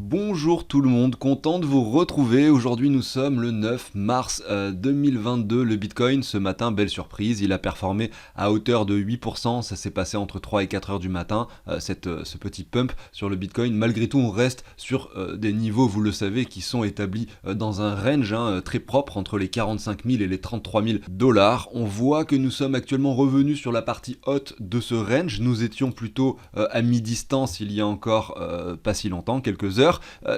Bonjour tout le monde, content de vous retrouver. Aujourd'hui nous sommes le 9 mars 2022. Le Bitcoin ce matin, belle surprise, il a performé à hauteur de 8%. Ça s'est passé entre 3 et 4 heures du matin, ce petit pump sur le Bitcoin. Malgré tout on reste sur des niveaux, vous le savez, qui sont établis dans un range très propre entre les 45 000 et les 33 000 dollars. On voit que nous sommes actuellement revenus sur la partie haute de ce range. Nous étions plutôt à mi-distance il y a encore pas si longtemps, quelques heures.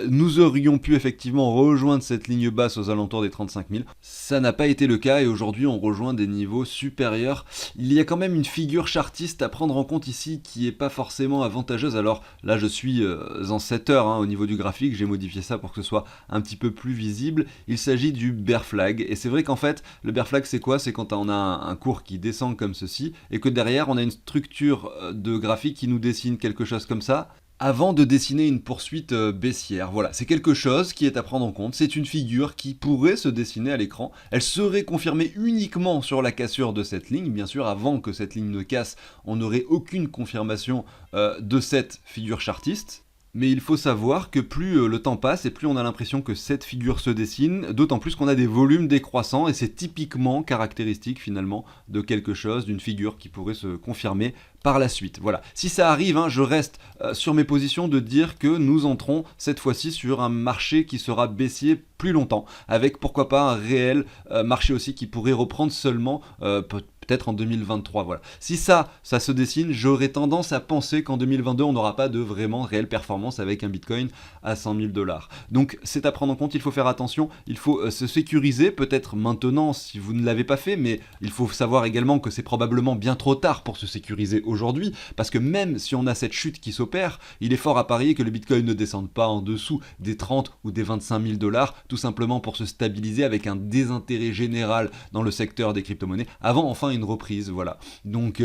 Nous aurions pu effectivement rejoindre cette ligne basse aux alentours des 35 000. Ça n'a pas été le cas et aujourd'hui on rejoint des niveaux supérieurs. Il y a quand même une figure chartiste à prendre en compte ici qui est pas forcément avantageuse. Alors là je suis en 7 heures au niveau du graphique, j'ai modifié ça pour que ce soit un petit peu plus visible. Il s'agit du bear flag et c'est vrai qu'en fait le bear flag c'est quoi? C'est quand on a un cours qui descend comme ceci et que derrière on a une structure de graphique qui nous dessine quelque chose comme ça avant de dessiner une poursuite baissière. Voilà, c'est quelque chose qui est à prendre en compte, c'est une figure qui pourrait se dessiner à l'écran, elle serait confirmée uniquement sur la cassure de cette ligne, bien sûr avant que cette ligne ne casse, on n'aurait aucune confirmation de cette figure chartiste. Mais il faut savoir que plus le temps passe et plus on a l'impression que cette figure se dessine, d'autant plus qu'on a des volumes décroissants et c'est typiquement caractéristique finalement de quelque chose, d'une figure qui pourrait se confirmer par la suite. Voilà. Si ça arrive, je reste sur mes positions de dire que nous entrons cette fois-ci sur un marché qui sera baissier plus longtemps, avec pourquoi pas un réel marché aussi qui pourrait reprendre seulement peut-être en 2023. Voilà. Si ça se dessine, j'aurais tendance à penser qu'en 2022, on n'aura pas de vraiment réelle performance avec un Bitcoin à 100 000 dollars. Donc c'est à prendre en compte, il faut faire attention, il faut se sécuriser, peut-être maintenant si vous ne l'avez pas fait, mais il faut savoir également que c'est probablement bien trop tard pour se sécuriser aujourd'hui, parce que même si on a cette chute qui s'opère, il est fort à parier que le Bitcoin ne descende pas en dessous des 30 ou des 25 000 dollars, tout simplement pour se stabiliser avec un désintérêt général dans le secteur des crypto-monnaies, avant enfin une reprise, voilà. Donc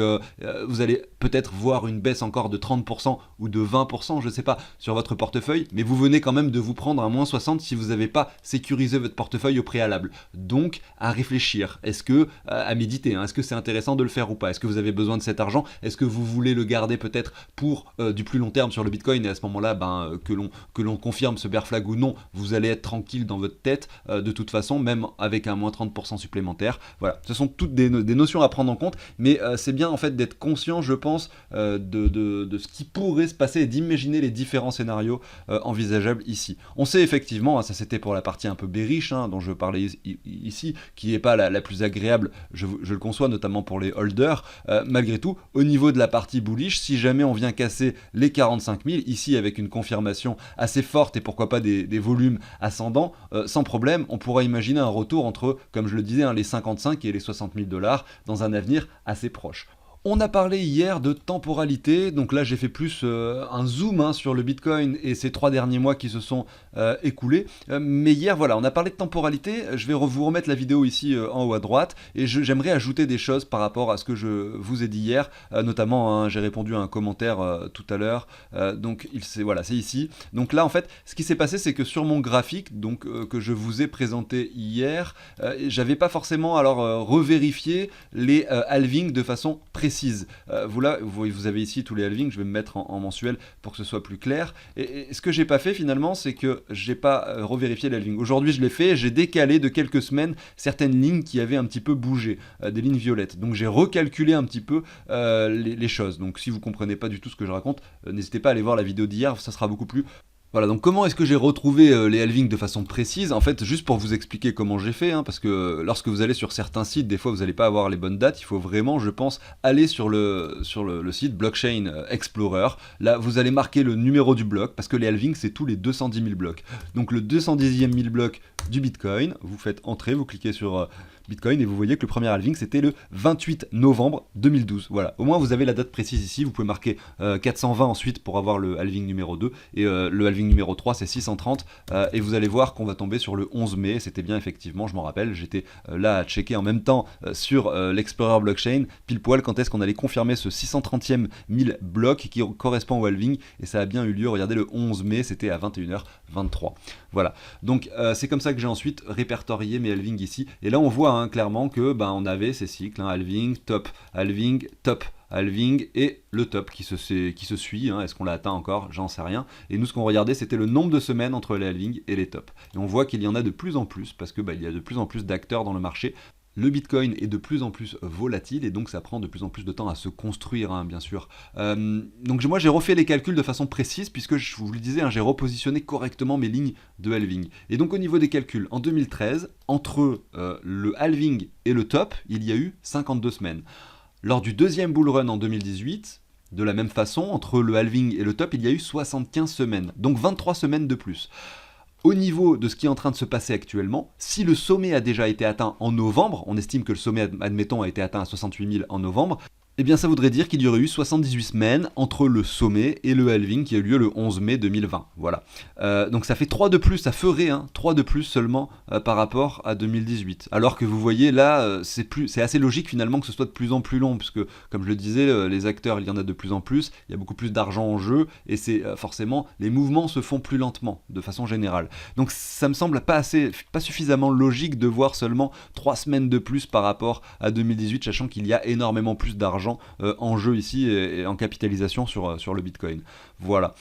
vous allez peut-être voir une baisse encore de 30% ou de 20%, je sais pas, sur votre portefeuille, mais vous venez quand même de vous prendre un moins 60 si vous n'avez pas sécurisé votre portefeuille au préalable. Donc à réfléchir, est-ce que, à méditer, est-ce que c'est intéressant de le faire ou pas? Est-ce que vous avez besoin de cet argent? Est-ce que vous voulez le garder peut-être pour du plus long terme sur le Bitcoin et à ce moment-là, que l'on confirme ce bear flag ou non, vous allez être tranquille dans votre tête de toute façon, même avec un moins 30% supplémentaire. Voilà, ce sont toutes des notions à prendre en compte, mais c'est bien en fait d'être conscient, je pense, de ce qui pourrait se passer et d'imaginer les différents scénarios envisageables ici. On sait effectivement, ça c'était pour la partie un peu bearish dont je parlais ici, qui n'est pas la plus agréable, je le conçois notamment pour les holders, malgré tout, au niveau de la partie bullish, si jamais on vient casser les 45 000, ici avec une confirmation assez forte et pourquoi pas des volumes ascendants, sans problème, on pourra imaginer un retour entre, comme je le disais, les 55 et les 60 000 dollars dans un avenir assez proche. On a parlé hier de temporalité, donc là j'ai fait plus un zoom sur le Bitcoin et ces 3 derniers mois qui se sont écoulés. Mais hier, voilà, on a parlé de temporalité, je vais vous remettre la vidéo ici en haut à droite et j'aimerais ajouter des choses par rapport à ce que je vous ai dit hier, notamment j'ai répondu à un commentaire tout à l'heure, donc voilà, c'est ici. Donc là en fait, ce qui s'est passé c'est que sur mon graphique, donc que je vous ai présenté hier, j'avais pas forcément alors revérifié les halvings de façon précise. Vous avez ici tous les halvings, je vais me mettre en mensuel pour que ce soit plus clair. Et ce que j'ai pas fait finalement, c'est que j'ai pas revérifié les halvings. Aujourd'hui, je l'ai fait, j'ai décalé de quelques semaines certaines lignes qui avaient un petit peu bougé, des lignes violettes. Donc j'ai recalculé un petit peu les choses. Donc si vous comprenez pas du tout ce que je raconte, n'hésitez pas à aller voir la vidéo d'hier, ça sera beaucoup plus. Voilà, donc comment est-ce que j'ai retrouvé les halvings de façon précise? En fait, juste pour vous expliquer comment j'ai fait, parce que lorsque vous allez sur certains sites, des fois vous n'allez pas avoir les bonnes dates, il faut vraiment, je pense, aller sur le site Blockchain Explorer. Là, vous allez marquer le numéro du bloc, parce que les halvings, c'est tous les 210 000 blocs. Donc le 210e 1000 blocs du Bitcoin, vous faites entrer, vous cliquez sur Bitcoin et vous voyez que le premier halving c'était le 28 novembre 2012. Voilà, au moins vous avez la date précise ici, vous pouvez marquer 420 ensuite pour avoir le halving numéro 2 et le halving numéro 3 c'est 630 et vous allez voir qu'on va tomber sur le 11 mai, c'était bien effectivement, je m'en rappelle, j'étais là à checker en même temps sur l'Explorer Blockchain, pile poil quand est-ce qu'on allait confirmer ce 630e 1000 blocs qui correspond au halving et ça a bien eu lieu, regardez le 11 mai, c'était à 21h23. Voilà, donc c'est comme ça que j'ai ensuite répertorié mes halvings ici et là on voit clairement que on avait ces cycles, halving, top, halving et le top qui se suit. Hein. Est-ce qu'on l'a atteint encore? J'en sais rien. Et nous, ce qu'on regardait, c'était le nombre de semaines entre les halvings et les tops. Et on voit qu'il y en a de plus en plus, parce que il y a de plus en plus d'acteurs dans le marché. Le Bitcoin est de plus en plus volatile et donc ça prend de plus en plus de temps à se construire, hein, bien sûr. Donc moi j'ai refait les calculs de façon précise puisque je vous le disais, hein, j'ai repositionné correctement mes lignes de halving. Et donc au niveau des calculs, en 2013, entre le halving et le top, il y a eu 52 semaines. Lors du deuxième bull run en 2018, de la même façon, entre le halving et le top, il y a eu 75 semaines, donc 23 semaines de plus. Au niveau de ce qui est en train de se passer actuellement, si le sommet a déjà été atteint en novembre, on estime que le sommet, admettons, a été atteint à 68 000 en novembre, eh bien ça voudrait dire qu'il y aurait eu 78 semaines entre le sommet et le halving qui a eu lieu le 11 mai 2020. Voilà. Donc ça fait 3 de plus, ça ferait 3 de plus seulement par rapport à 2018. Alors que vous voyez là, c'est assez logique finalement que ce soit de plus en plus long, puisque comme je le disais, les acteurs, il y en a de plus en plus, il y a beaucoup plus d'argent en jeu, et c'est forcément, les mouvements se font plus lentement, de façon générale. Donc ça me semble pas suffisamment logique de voir seulement 3 semaines de plus par rapport à 2018, sachant qu'il y a énormément plus d'argent en jeu ici et en capitalisation sur le Bitcoin. Voilà.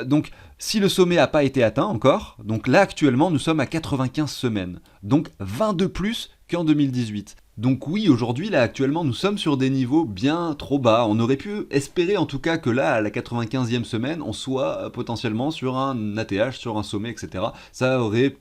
Donc, si le sommet n'a pas été atteint encore, donc là actuellement nous sommes à 95 semaines, donc 20 de plus qu'en 2018. Donc oui, aujourd'hui, là, actuellement, nous sommes sur des niveaux bien trop bas. On aurait pu espérer, en tout cas, que là, à la 95e semaine, on soit potentiellement sur un ATH, sur un sommet, etc. Ça aurait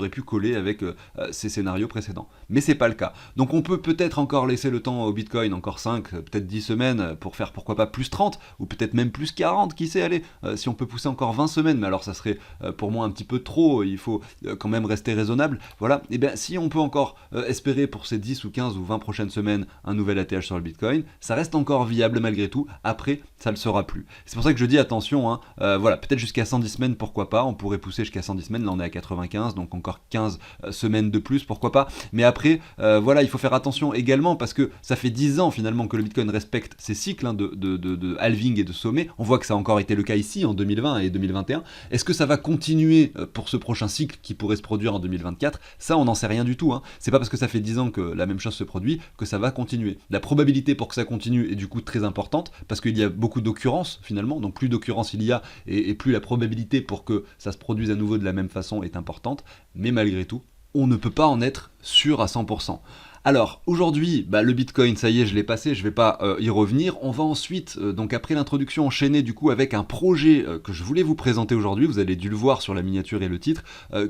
pu coller avec ces scénarios précédents. Mais c'est pas le cas. Donc on peut peut-être encore laisser le temps au Bitcoin, encore 5, peut-être 10 semaines, pour faire, pourquoi pas, plus 30, ou peut-être même plus 40, qui sait, allez, si on peut pousser encore 20 semaines, mais alors ça serait pour moi un petit peu trop, il faut quand même rester raisonnable. Voilà, et bien si on peut encore espérer pour ces 10 ou 15 ou 20 prochaines semaines un nouvel ATH sur le Bitcoin, ça reste encore viable malgré tout, après ça ne le sera plus. C'est pour ça que je dis attention, hein, voilà, peut-être jusqu'à 110 semaines, pourquoi pas, on pourrait pousser jusqu'à 110 semaines, là on est à 95, donc encore 15 semaines de plus, pourquoi pas, mais après, voilà, il faut faire attention également, parce que ça fait 10 ans finalement que le Bitcoin respecte ses cycles hein, de halving et de sommet, on voit que ça a encore été le cas ici en 2020 et 2021, est-ce que ça va continuer pour ce prochain cycle qui pourrait se produire en 2024? Ça on n'en sait rien du tout, hein. C'est pas parce que ça fait 10 ans que la même chose se produit que ça va continuer. La probabilité pour que ça continue est du coup très importante parce qu'il y a beaucoup d'occurrences finalement, donc plus d'occurrences il y a et plus la probabilité pour que ça se produise à nouveau de la même façon est importante, mais malgré tout, on ne peut pas en être sûr à 100%. Alors, aujourd'hui, le Bitcoin, ça y est, je l'ai passé, je ne vais pas y revenir. On va ensuite, donc après l'introduction, enchaîner du coup avec un projet que je voulais vous présenter aujourd'hui, vous avez dû le voir sur la miniature et le titre,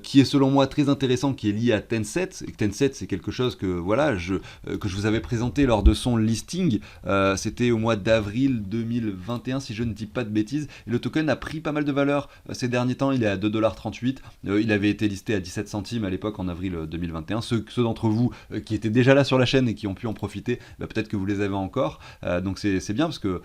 qui est selon moi très intéressant, qui est lié à Tencent. Et Tencent, c'est quelque chose que, voilà, que je vous avais présenté lors de son listing, c'était au mois d'avril 2021, si je ne dis pas de bêtises, et le token a pris pas mal de valeur ces derniers temps, il est à 2,38$, il avait été listé à 17 centimes à l'époque en avril 2021. Ceux d'entre vous qui étaient déjà là sur la chaîne et qui ont pu en profiter, peut-être que vous les avez encore, donc c'est bien parce que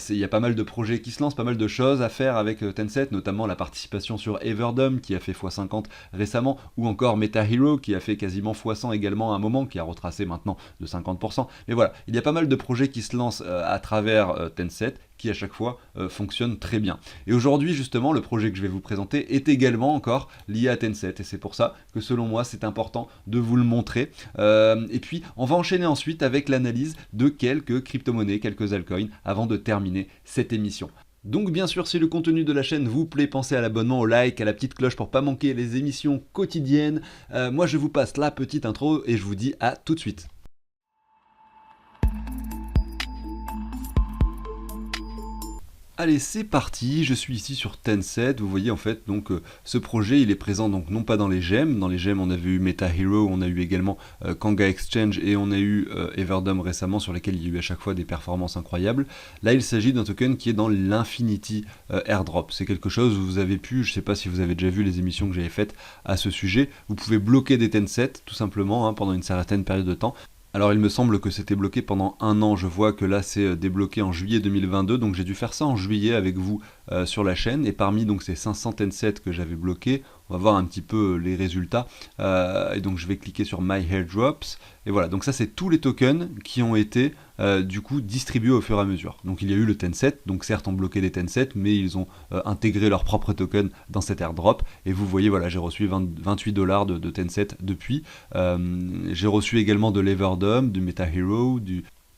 il y a pas mal de projets qui se lancent, pas mal de choses à faire avec Tencent, notamment la participation sur Everdom qui a fait x50 récemment, ou encore MetaHero qui a fait quasiment x100 également à un moment, qui a retracé maintenant de 50%, mais voilà, il y a pas mal de projets qui se lancent à travers Tencent, qui à chaque fois fonctionne très bien. Et aujourd'hui justement le projet que je vais vous présenter est également encore lié à Tencent et c'est pour ça que selon moi c'est important de vous le montrer. Et puis on va enchaîner ensuite avec l'analyse de quelques crypto-monnaies, quelques altcoins avant de terminer cette émission. Donc bien sûr si le contenu de la chaîne vous plaît, pensez à l'abonnement, au like, à la petite cloche pour pas manquer les émissions quotidiennes. Moi je vous passe la petite intro et je vous dis à tout de suite. Allez, c'est parti, je suis ici sur Tencent, vous voyez en fait donc ce projet il est présent donc non pas dans les gemmes on avait eu MetaHero, on a eu également Kanga Exchange et on a eu Everdom récemment sur lesquels il y a eu à chaque fois des performances incroyables. Là il s'agit d'un token qui est dans l'Infinity Airdrop, c'est quelque chose où vous avez pu, je sais pas si vous avez déjà vu les émissions que j'avais faites à ce sujet, vous pouvez bloquer des Tencent tout simplement hein, pendant une certaine période de temps. Alors il me semble que c'était bloqué pendant un an, je vois que là c'est débloqué en juillet 2022, donc j'ai dû faire ça en juillet avec vous sur la chaîne, et parmi donc ces 500 Tencent que j'avais bloqués, on va voir un petit peu les résultats, et donc je vais cliquer sur My Airdrops, et voilà, donc ça c'est tous les tokens qui ont été du coup distribués au fur et à mesure. Donc il y a eu le Tencent, donc certes on bloquait des Tencent, mais ils ont intégré leur propre token dans cet airdrop, et vous voyez voilà, j'ai reçu 28$ de Tencent depuis, j'ai reçu également de l'Everdom, du MetaHero,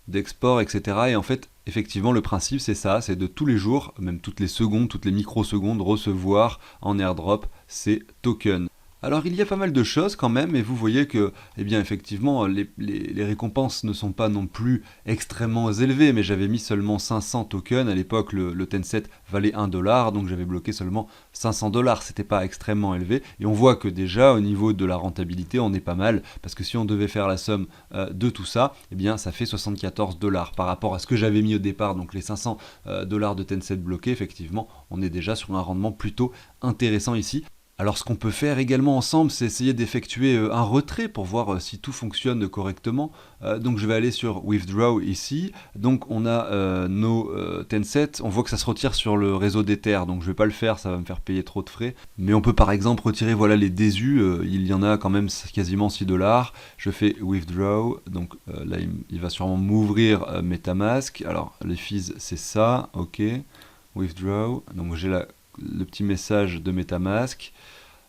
d'export, etc. Et en fait, effectivement, le principe, c'est ça, c'est de tous les jours, même toutes les secondes, toutes les microsecondes, recevoir en airdrop ces tokens. Alors il y a pas mal de choses quand même, et vous voyez que, eh bien effectivement, les récompenses ne sont pas non plus extrêmement élevées, mais j'avais mis seulement 500 tokens, à l'époque le Tencent valait 1 dollar, donc j'avais bloqué seulement 500 dollars, c'était pas extrêmement élevé, et on voit que déjà au niveau de la rentabilité, on est pas mal, parce que si on devait faire la somme de tout ça, eh bien ça fait 74 dollars par rapport à ce que j'avais mis au départ, donc les 500 dollars de Tencent bloqués, effectivement, on est déjà sur un rendement plutôt intéressant ici. Alors ce qu'on peut faire également ensemble, c'est essayer d'effectuer un retrait pour voir si tout fonctionne correctement. Donc je vais aller sur Withdraw ici. Donc on a nos Tencent. On voit que ça se retire sur le réseau d'Ether. Donc je ne vais pas le faire, ça va me faire payer trop de frais. Mais on peut par exemple retirer voilà, les désus. Il y en a quand même quasiment 6 dollars. Je fais Withdraw. Donc là il va sûrement m'ouvrir MetaMask. Alors les fees c'est ça. Ok. Withdraw. Donc j'ai le petit message de MetaMask.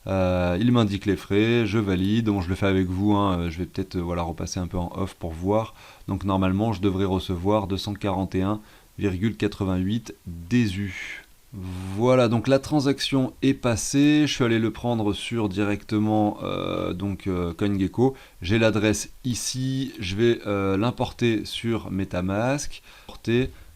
Il m'indique les frais, je valide, bon, je le fais avec vous, hein, je vais peut-être voilà, repasser un peu en off pour voir. Donc normalement je devrais recevoir 241,88 DESU. Voilà, donc la transaction est passée, je suis allé le prendre sur directement CoinGecko. J'ai l'adresse ici, je vais l'importer sur MetaMask.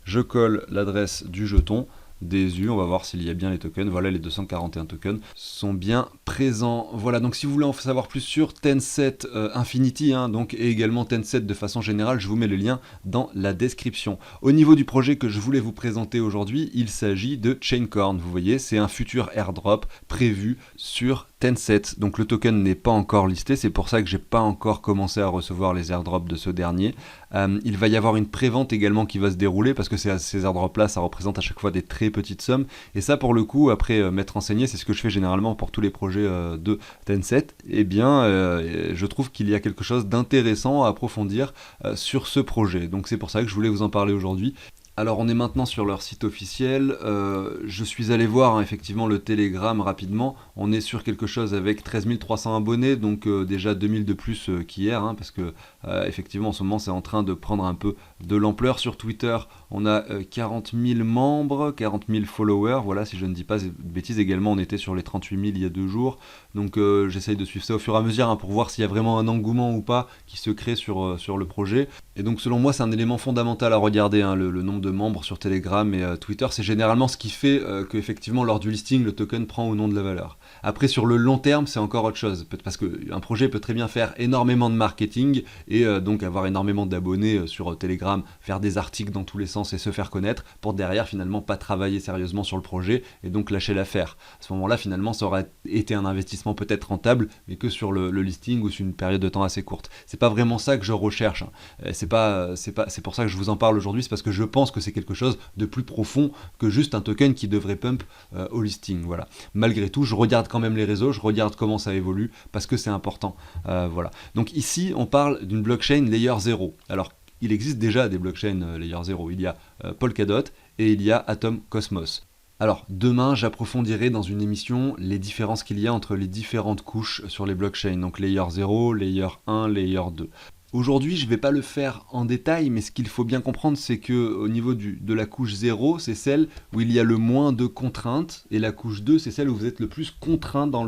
Je colle l'adresse du jeton. DESU, on va voir s'il y a bien les tokens. Voilà, les 241 tokens sont bien présents. Voilà, donc si vous voulez en savoir plus sur Tencent Infinity, donc, et également Tencent de façon générale, je vous mets le lien dans la description. Au niveau du projet que je voulais vous présenter aujourd'hui, il s'agit de Chaincorn. Vous voyez, c'est un futur airdrop prévu sur Tencent. Donc le token n'est pas encore listé, c'est pour ça que j'ai pas encore commencé à recevoir les airdrops de ce dernier. Il va y avoir une prévente également qui va se dérouler parce que ces airdrops là ça représente à chaque fois des très petites sommes, et ça pour le coup après m'être renseigné, c'est ce que je fais généralement pour tous les projets de Tencent. Et bien je trouve qu'il y a quelque chose d'intéressant à approfondir sur ce projet, donc c'est pour ça que je voulais vous en parler aujourd'hui. Alors on est maintenant sur leur site officiel, je suis allé voir effectivement le Telegram rapidement, on est sur quelque chose avec 13 300 abonnés, donc déjà 2000 de plus qu'hier, parce que effectivement en ce moment c'est en train de prendre un peu de l'ampleur. Sur Twitter on a 40 000 membres, 40 000 followers, voilà, si je ne dis pas de bêtises. Également on était sur les 38 000 il y a 2 jours, donc j'essaye de suivre ça au fur et à mesure pour voir s'il y a vraiment un engouement ou pas qui se crée sur le projet. Et donc selon moi c'est un élément fondamental à regarder, le nombre de membres sur Telegram et Twitter, c'est généralement ce qui fait que effectivement lors du listing le token prend ou non de la valeur. Après sur le long terme c'est encore autre chose, parce qu'un projet peut très bien faire énormément de marketing et donc avoir énormément d'abonnés sur Telegram, faire des articles dans tous les sens et se faire connaître, pour derrière finalement pas travailler sérieusement sur le projet et donc lâcher l'affaire. À ce moment là finalement ça aurait été un investissement peut-être rentable, mais que sur le listing ou sur une période de temps assez courte. C'est pas vraiment ça que je recherche, c'est pour ça que je vous en parle aujourd'hui, c'est parce que je pense que c'est quelque chose de plus profond que juste un token qui devrait pump au listing. Voilà. Malgré tout, je regarde quand même les réseaux, je regarde comment ça évolue, parce que c'est important. Voilà. Donc ici, on parle d'une blockchain layer 0. Alors, il existe déjà des blockchains layer 0. Il y a Polkadot et il y a Atom Cosmos. Alors, demain, j'approfondirai dans une émission les différences qu'il y a entre les différentes couches sur les blockchains, donc layer 0, layer 1, layer 2. Aujourd'hui, je ne vais pas le faire en détail, mais ce qu'il faut bien comprendre, c'est que au niveau de la couche 0, c'est celle où il y a le moins de contraintes, et la couche 2, c'est celle où vous êtes le plus contraint dans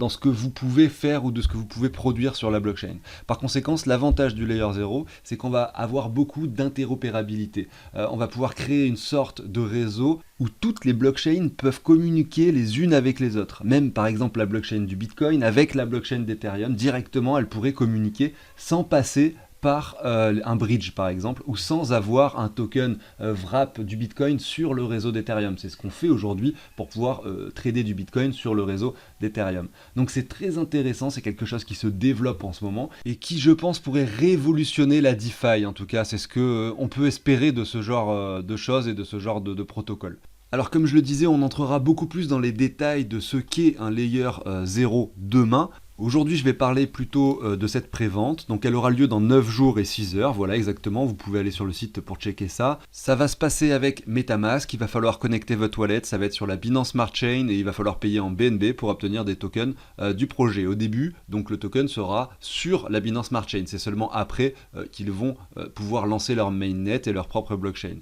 ce que vous pouvez faire ou de ce que vous pouvez produire sur la blockchain. Par conséquent, l'avantage du layer 0, c'est qu'on va avoir beaucoup d'interopérabilité. On va pouvoir créer une sorte de réseau où toutes les blockchains peuvent communiquer les unes avec les autres. Même par exemple la blockchain du Bitcoin avec la blockchain d'Ethereum, directement elle pourrait communiquer sans passer par un bridge par exemple, ou sans avoir un token wrap du Bitcoin sur le réseau d'Ethereum. C'est ce qu'on fait aujourd'hui pour pouvoir trader du Bitcoin sur le réseau d'Ethereum. Donc c'est très intéressant, c'est quelque chose qui se développe en ce moment et qui je pense pourrait révolutionner la DeFi. En tout cas c'est ce qu'on peut espérer de ce genre de choses et de ce genre de protocole. Alors comme je le disais, on entrera beaucoup plus dans les détails de ce qu'est un layer 0 demain. Aujourd'hui, je vais parler plutôt de cette prévente. Donc, elle aura lieu dans 9 jours et 6 heures. Voilà, exactement. Vous pouvez aller sur le site pour checker ça. Ça va se passer avec MetaMask. Il va falloir connecter votre wallet. Ça va être sur la Binance Smart Chain et il va falloir payer en BNB pour obtenir des tokens du projet. Au début, donc, le token sera sur la Binance Smart Chain. C'est seulement après qu'ils vont pouvoir lancer leur mainnet et leur propre blockchain.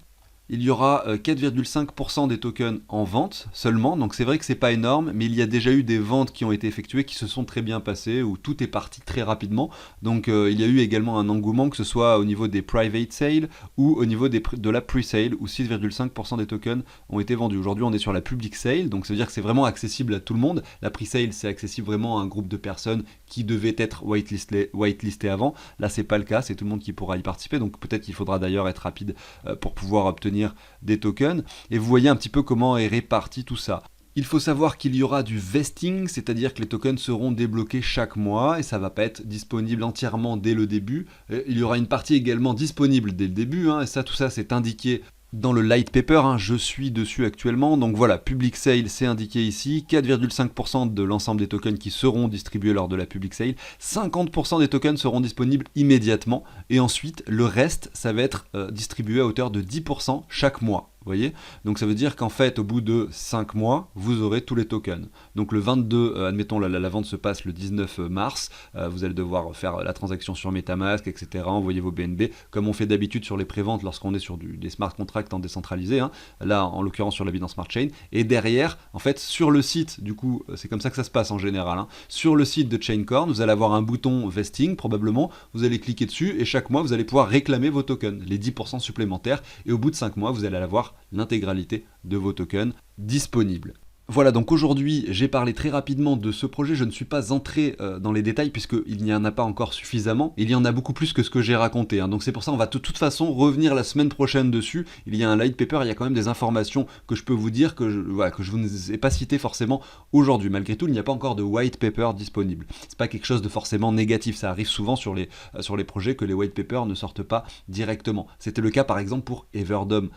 Il y aura 4,5% des tokens en vente seulement, donc c'est vrai que c'est pas énorme, mais il y a déjà eu des ventes qui ont été effectuées qui se sont très bien passées, où tout est parti très rapidement. Donc il y a eu également un engouement, que ce soit au niveau des private sales ou au niveau de la pre-sale, où 6,5% des tokens ont été vendus. Aujourd'hui on est sur la public sale, donc ça veut dire que c'est vraiment accessible à tout le monde. La pre-sale c'est accessible vraiment à un groupe de personnes qui devaient être whitelistées avant. Là c'est pas le cas, c'est tout le monde qui pourra y participer, donc peut-être qu'il faudra d'ailleurs être rapide pour pouvoir obtenir des tokens, et vous voyez un petit peu comment est réparti tout ça. Il faut savoir qu'il y aura du vesting, c'est-à-dire que les tokens seront débloqués chaque mois et ça va pas être disponible entièrement dès le début. Il y aura une partie également disponible dès le début, et ça, tout ça c'est indiqué dans le light paper, je suis dessus actuellement, donc voilà, public sale c'est indiqué ici, 4,5% de l'ensemble des tokens qui seront distribués lors de la public sale, 50% des tokens seront disponibles immédiatement, et ensuite le reste ça va être distribué à hauteur de 10% chaque mois. Vous voyez, donc ça veut dire qu'en fait, au bout de 5 mois, vous aurez tous les tokens. Donc le 22, admettons la vente se passe le 19 mars, vous allez devoir faire la transaction sur MetaMask, etc., envoyer vos BNB, comme on fait d'habitude sur les préventes lorsqu'on est sur des smart contracts en décentralisé, là en l'occurrence sur la Binance Smart Chain, et derrière, en fait, sur le site, du coup, c'est comme ça que ça se passe en général, sur le site de Chaincorn, vous allez avoir un bouton vesting, probablement, vous allez cliquer dessus, et chaque mois, vous allez pouvoir réclamer vos tokens, les 10% supplémentaires, et au bout de 5 mois, vous allez avoir l'intégralité de vos tokens disponibles. Voilà, donc aujourd'hui j'ai parlé très rapidement de ce projet, je ne suis pas entré dans les détails puisqu'il n'y en a pas encore suffisamment, il y en a beaucoup plus que ce que j'ai raconté, donc c'est pour ça qu'on va de toute façon revenir la semaine prochaine dessus. Il y a un light paper, il y a quand même des informations que je peux vous dire que je vous ai pas citées forcément aujourd'hui. Malgré tout, il n'y a pas encore de white paper disponible. C'est pas quelque chose de forcément négatif, ça arrive souvent sur les projets que les white papers ne sortent pas directement. C'était le cas par exemple pour Everdom.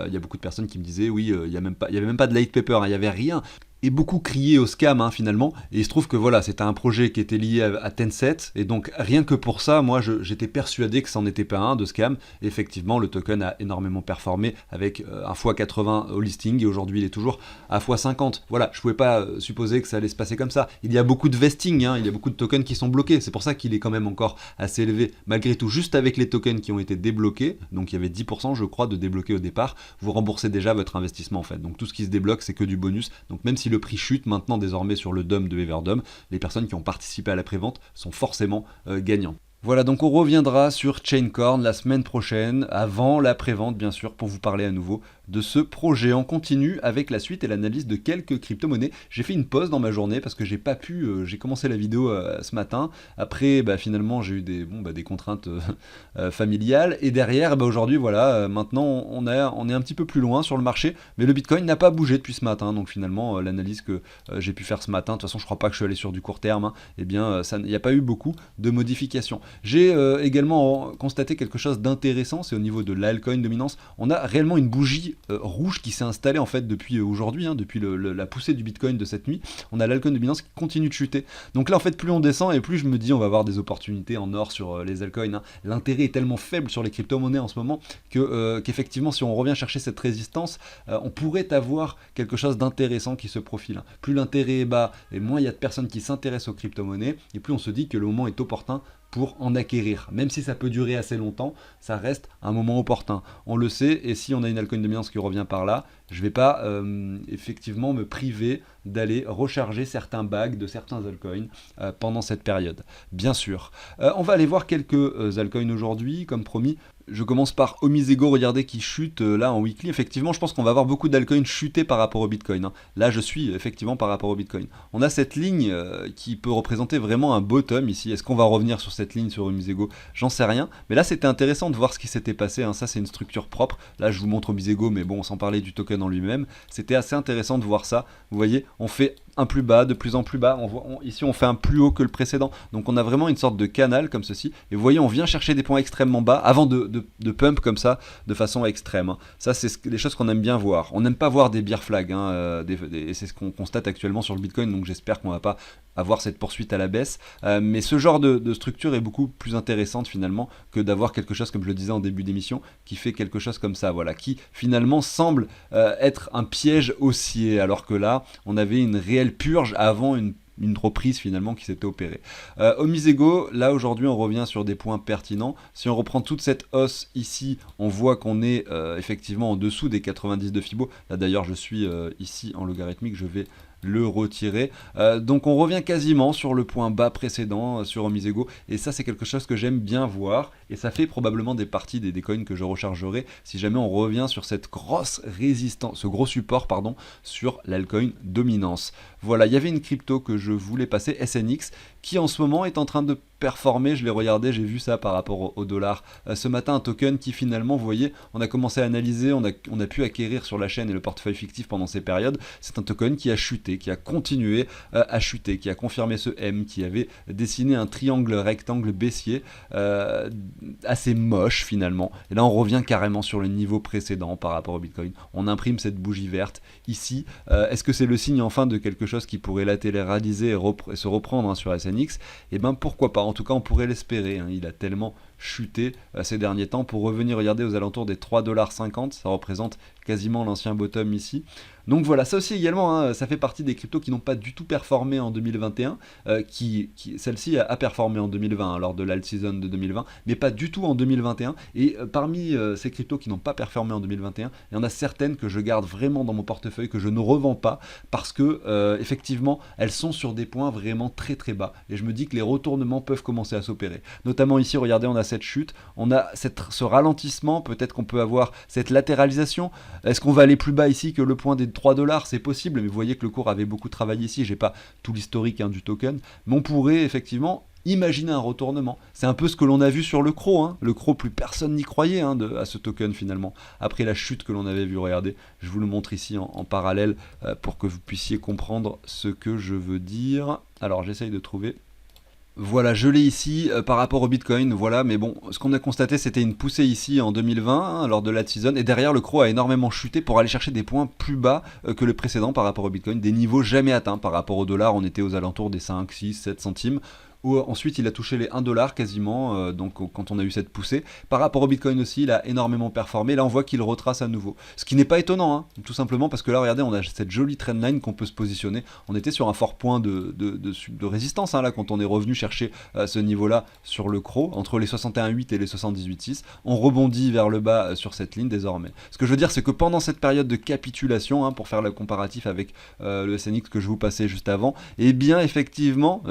Il y a beaucoup de personnes qui me disaient oui, il y avait même pas de light paper, il y avait rien. Et beaucoup crié au scam finalement, et il se trouve que voilà, c'était un projet qui était lié à Tencent, et donc rien que pour ça, moi j'étais persuadé que c'en était pas un de scam. Et effectivement, le token a énormément performé avec un x80 au listing, et aujourd'hui il est toujours à x50. Voilà, je pouvais pas supposer que ça allait se passer comme ça. Il y a beaucoup de vesting, il y a beaucoup de tokens qui sont bloqués, c'est pour ça qu'il est quand même encore assez élevé. Malgré tout, juste avec les tokens qui ont été débloqués, donc il y avait 10% je crois de débloqués au départ, vous remboursez déjà votre investissement en fait. Donc tout ce qui se débloque c'est que du bonus, donc même si le prix chute maintenant désormais sur le DOM de Everdom, les personnes qui ont participé à la prévente sont forcément gagnants. Voilà, donc on reviendra sur Chaincorn la semaine prochaine, avant la prévente bien sûr, pour vous parler à nouveau de ce projet. On continue avec la suite et l'analyse de quelques crypto-monnaies. J'ai fait une pause dans ma journée parce que j'ai pas pu, j'ai commencé la vidéo ce matin, après finalement j'ai eu des contraintes familiales, et derrière aujourd'hui voilà, maintenant on est un petit peu plus loin sur le marché, mais le Bitcoin n'a pas bougé depuis ce matin, donc finalement l'analyse que j'ai pu faire ce matin, de toute façon je crois pas que je suis allé sur du court terme, il n'y a pas eu beaucoup de modifications. J'ai également constaté quelque chose d'intéressant, c'est au niveau de l'altcoin dominance, on a réellement une bougie rouge qui s'est installée en fait depuis aujourd'hui, depuis la poussée du Bitcoin de cette nuit. On a l'altcoin dominance qui continue de chuter. Donc là en fait plus on descend et plus je me dis on va avoir des opportunités en or sur les altcoins. L'intérêt est tellement faible sur les crypto-monnaies en ce moment qu'effectivement si on revient chercher cette résistance, on pourrait avoir quelque chose d'intéressant qui se profile. Plus l'intérêt est bas et moins il y a de personnes qui s'intéressent aux crypto-monnaies, et plus on se dit que le moment est opportun pour en acquérir. Même si ça peut durer assez longtemps, ça reste un moment opportun. On le sait, et si on a une altcoin dominance qui revient par là, je ne vais pas effectivement me priver d'aller recharger certains bags de certains altcoins pendant cette période. Bien sûr. On va aller voir quelques altcoins aujourd'hui, comme promis. Je commence par Omisego, regardez qui chute là en weekly. Effectivement, je pense qu'on va avoir beaucoup d'altcoins chuter par rapport au Bitcoin. Là, je suis effectivement par rapport au Bitcoin. On a cette ligne qui peut représenter vraiment un bottom ici. Est-ce qu'on va revenir sur cette ligne sur Omisego? J'en sais rien. Mais là, c'était intéressant de voir ce qui s'était passé. Ça, c'est une structure propre. Là, je vous montre Omisego, mais bon, sans parler du token en lui-même. C'était assez intéressant de voir ça. Vous voyez, on fait un plus bas, de plus en plus bas. Ici, on fait un plus haut que le précédent. Donc, on a vraiment une sorte de canal comme ceci. Et vous voyez, on vient chercher des points extrêmement bas avant de pump comme ça, de façon extrême, hein. Ça, c'est des choses qu'on aime bien voir. On n'aime pas voir des beer flags, hein, et c'est ce qu'on constate actuellement sur le Bitcoin. Donc, j'espère qu'on va pas avoir cette poursuite à la baisse. Mais ce genre de structure est beaucoup plus intéressante finalement que d'avoir quelque chose, comme je le disais en début d'émission, qui fait quelque chose comme ça, voilà, qui finalement semble être un piège haussier, alors que là, on avait une réelle purge avant une reprise finalement qui s'était opérée. Au Misego, là aujourd'hui on revient sur des points pertinents. Si on reprend toute cette hausse ici, on voit qu'on est effectivement en dessous des 90 de Fibo. Là d'ailleurs je suis ici en logarithmique, je vais le retirer. Donc on revient quasiment sur le point bas précédent sur Omisego, et ça c'est quelque chose que j'aime bien voir, et ça fait probablement des parties des coins que je rechargerai si jamais on revient sur cette grosse résistance, ce gros support pardon, sur l'altcoin dominance. Voilà, il y avait une crypto que je voulais passer, SNX, qui en ce moment est en train de performer. Je l'ai regardé, j'ai vu ça par rapport au dollar. Ce matin, un token qui finalement, vous voyez, on a commencé à analyser, on a pu acquérir sur la chaîne et le portefeuille fictif pendant ces périodes. C'est un token qui a chuté, qui a continué à chuter, qui a confirmé ce M, qui avait dessiné un triangle rectangle baissier assez moche finalement. Et là, on revient carrément sur le niveau précédent par rapport au Bitcoin. On imprime cette bougie verte ici. Est-ce que c'est le signe enfin de quelque chose qui pourrait latéraliser et se reprendre hein, sur SNX? Et ben pourquoi pas, en tout cas on pourrait l'espérer, hein. Il a tellement chuté ces derniers temps. Pour revenir, regardez, aux alentours des 3,50$, ça représente quasiment l'ancien bottom ici. Donc voilà, ça aussi également, hein, ça fait partie des cryptos qui n'ont pas du tout performé en 2021, celle-ci a performé en 2020 hein, lors de l'alt season de 2020, mais pas du tout en 2021. Et parmi ces cryptos qui n'ont pas performé en 2021, il y en a certaines que je garde vraiment dans mon portefeuille, que je ne revends pas, parce que effectivement, elles sont sur des points vraiment très très bas. Et je me dis que les retournements peuvent commencer à s'opérer. Notamment ici, regardez, on a cette chute, on a ce ralentissement, peut-être qu'on peut avoir cette latéralisation. Est-ce qu'on va aller plus bas ici que le point des 3$? C'est possible, mais vous voyez que le cours avait beaucoup travaillé ici. J'ai pas tout l'historique hein, du token, mais on pourrait effectivement imaginer un retournement. C'est un peu ce que l'on a vu sur le CRO, hein. Le CRO, plus personne n'y croyait hein, à ce token finalement. Après la chute que l'on avait vue, regardez, je vous le montre ici en parallèle pour que vous puissiez comprendre ce que je veux dire. Alors j'essaye de trouver. Voilà, je l'ai ici par rapport au Bitcoin, voilà, mais bon, ce qu'on a constaté, c'était une poussée ici en 2020, hein, lors de la season, et derrière, le CRO a énormément chuté pour aller chercher des points plus bas que le précédent par rapport au Bitcoin, des niveaux jamais atteints par rapport au dollar. On était aux alentours des 5, 6, 7 centimes. Ensuite, il a touché les 1$ quasiment, donc quand on a eu cette poussée. Par rapport au Bitcoin aussi, il a énormément performé. Là, on voit qu'il retrace à nouveau. Ce qui n'est pas étonnant, hein, tout simplement parce que là, regardez, on a cette jolie trendline qu'on peut se positionner. On était sur un fort point de résistance, hein, là, quand on est revenu chercher ce niveau-là sur le CRO, entre les 61,8 et les 78,6. On rebondit vers le bas sur cette ligne désormais. Ce que je veux dire, c'est que pendant cette période de capitulation, hein, pour faire le comparatif avec le SNX que je vous passais juste avant, eh bien, effectivement,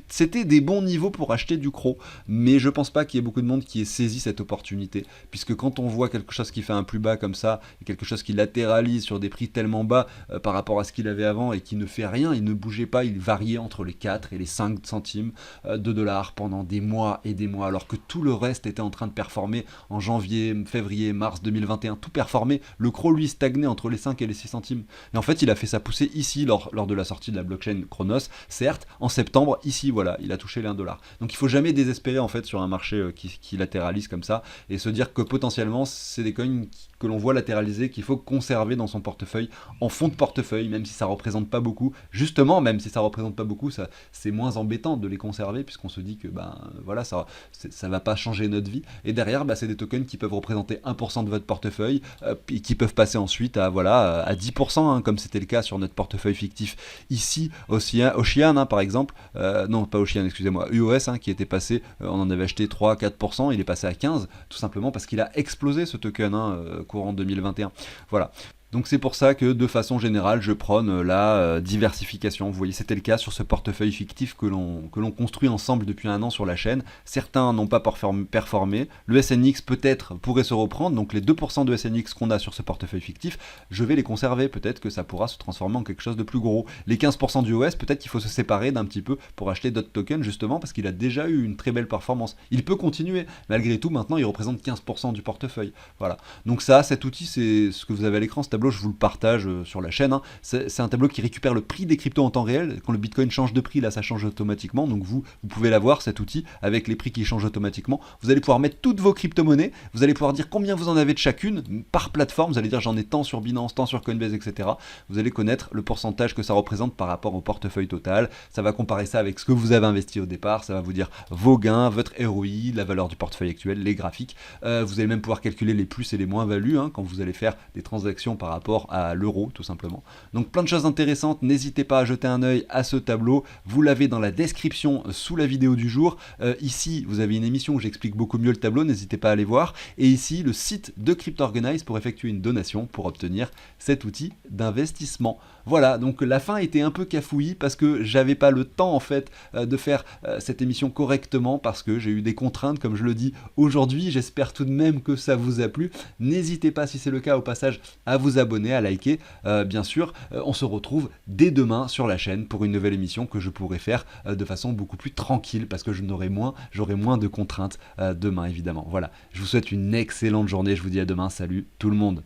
c'était des bons niveaux pour acheter du CRO, mais je pense pas qu'il y ait beaucoup de monde qui ait saisi cette opportunité, puisque quand on voit quelque chose qui fait un plus bas comme ça, et quelque chose qui latéralise sur des prix tellement bas par rapport à ce qu'il avait avant, et qui ne fait rien, il ne bougeait pas, il variait entre les 4 et les 5 centimes de dollars pendant des mois et des mois, alors que tout le reste était en train de performer en janvier, février, mars 2021, tout performait, le CRO lui stagnait entre les 5 et les 6 centimes, et en fait il a fait sa poussée ici lors de la sortie de la blockchain Chronos, certes, en septembre, ici voilà, il a touché les 1$. Donc il faut jamais désespérer en fait sur un marché qui latéralise comme ça, et se dire que potentiellement c'est des coins que l'on voit latéraliser, qu'il faut conserver dans son portefeuille, en fond de portefeuille, même si ça représente pas beaucoup. Justement, même si ça représente pas beaucoup, c'est moins embêtant de les conserver, puisqu'on se dit que voilà, ça va pas changer notre vie. Et derrière, c'est des tokens qui peuvent représenter 1% de votre portefeuille, et qui peuvent passer ensuite à 10%, hein, comme c'était le cas sur notre portefeuille fictif ici, Ocean hein, par exemple, non pas Ocean, excusez-moi, UOS hein, qui était passé, on en avait acheté 3-4%, il est passé à 15%, tout simplement parce qu'il a explosé ce token hein, courant 2021. Voilà. Donc c'est pour ça que de façon générale je prône la diversification. Vous voyez, c'était le cas sur ce portefeuille fictif que l'on construit ensemble depuis un an sur la chaîne. Certains n'ont pas performé, le SNX peut-être pourrait se reprendre, donc les 2% de SNX qu'on a sur ce portefeuille fictif, je vais les conserver, peut-être que ça pourra se transformer en quelque chose de plus gros. Les 15% du OS, peut-être qu'il faut se séparer d'un petit peu pour acheter d'autres tokens, justement parce qu'il a déjà eu une très belle performance. Il peut continuer, malgré tout maintenant il représente 15% du portefeuille. Voilà. Donc ça, cet outil, c'est ce que vous avez à l'écran, c'est tableau, je vous le partage sur la chaîne, hein. C'est un tableau qui récupère le prix des cryptos en temps réel. Quand le Bitcoin change de prix, là ça change automatiquement, donc vous pouvez l'avoir, cet outil, avec les prix qui changent automatiquement. Vous allez pouvoir mettre toutes vos crypto-monnaies, vous allez pouvoir dire combien vous en avez de chacune par plateforme, vous allez dire j'en ai tant sur Binance, tant sur Coinbase, etc. Vous allez connaître le pourcentage que ça représente par rapport au portefeuille total, ça va comparer ça avec ce que vous avez investi au départ, ça va vous dire vos gains, votre ROI, la valeur du portefeuille actuel, les graphiques. Vous allez même pouvoir calculer les plus et les moins-values hein, quand vous allez faire des transactions par rapport à l'euro, tout simplement. Donc plein de choses intéressantes, n'hésitez pas à jeter un œil à ce tableau, vous l'avez dans la description sous la vidéo du jour. Ici, vous avez une émission où j'explique beaucoup mieux le tableau, n'hésitez pas à aller voir. Et ici, le site de CryptOrganize pour effectuer une donation pour obtenir cet outil d'investissement. Voilà, donc la fin était un peu cafouillie parce que j'avais pas le temps en fait de faire cette émission correctement parce que j'ai eu des contraintes comme je le dis aujourd'hui. J'espère tout de même que ça vous a plu. N'hésitez pas si c'est le cas au passage à vous abonner, à liker. Bien sûr, on se retrouve dès demain sur la chaîne pour une nouvelle émission que je pourrai faire de façon beaucoup plus tranquille parce que j'aurai moins de contraintes demain évidemment. Voilà, je vous souhaite une excellente journée, je vous dis à demain, salut tout le monde.